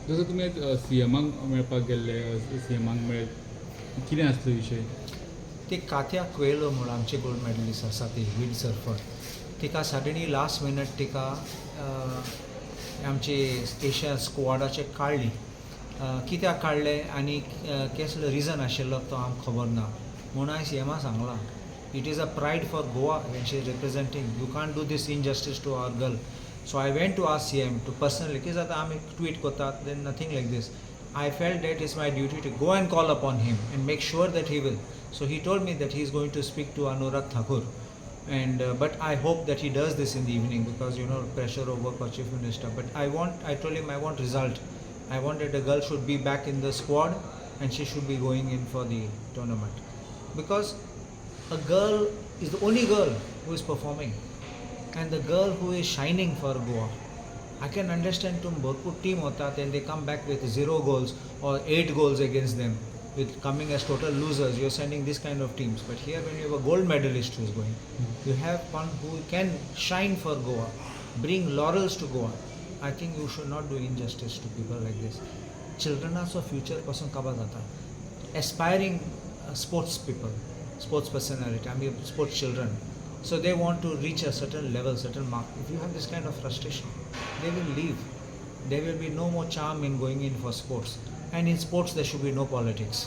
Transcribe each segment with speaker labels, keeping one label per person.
Speaker 1: जसं तुम्ही सीएमाक मेळपाक गेल्ले सीएमाक मेळ कितें आसलो विशय?
Speaker 2: ते कात्या कुएलो म्हणून आमचे गोल्ड मेडलिस्ट आसा ती विंड सर्फर. तिका सडनली लास्ट मिनट तिका आमचे एशिया स्क्वॉडाचे काडली. कित्याक काडले आनी कसलो रिजन आशिल्लो तो आमकां खबर ना. म्हणून हांवें सीएमा सांगलां it is a pride for Goa when she is representing. You can't do this injustice to our girl. So I went to ask CM to personally की जाता आमी ट्वीट करतात then nothing like this. I felt that it's my duty to go and call upon him and make sure that he will. So he told me that he is going to speak to Anurag Thakur, and but I hope that he does this in the evening because pressure of work for chief minister. But I told him I want result. I want that the girl should be back in the squad and she should be going in for the tournament because a girl is the only girl who is performing and the girl who is shining for Goa. I can understand तुम भरपूर team होतात and they come back with 0 goals or 8 goals against them with coming as total losers. You're sending this kind of teams. But here when you have a gold medalist who is going, you have one who can shine for Goa, bring laurels to Goa. I think you should not do injustice to people like this. Children are so future पासून काबार जाता. Aspiring sports people, sports personality, I mean sports children. So they want to reach a certain level, certain mark. If you have this kind of frustration, they will leave. There will be no more charm in going in for sports. And in sports, there should be no politics.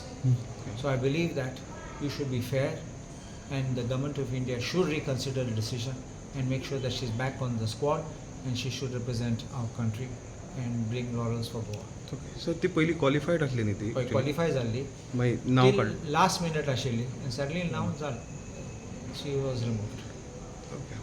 Speaker 2: So I believe that you should be fair, and the government of India should reconsider the decision and make sure that she's back on the squad, and she should represent our country and bring laurels for Goa.
Speaker 3: सो ती पहिली qualified असली न्ही ती
Speaker 2: Qualify झाली.
Speaker 3: मागीर नाव काडलें.
Speaker 2: Last minute आशिल्ली, and suddenly now she was removed.
Speaker 3: Okay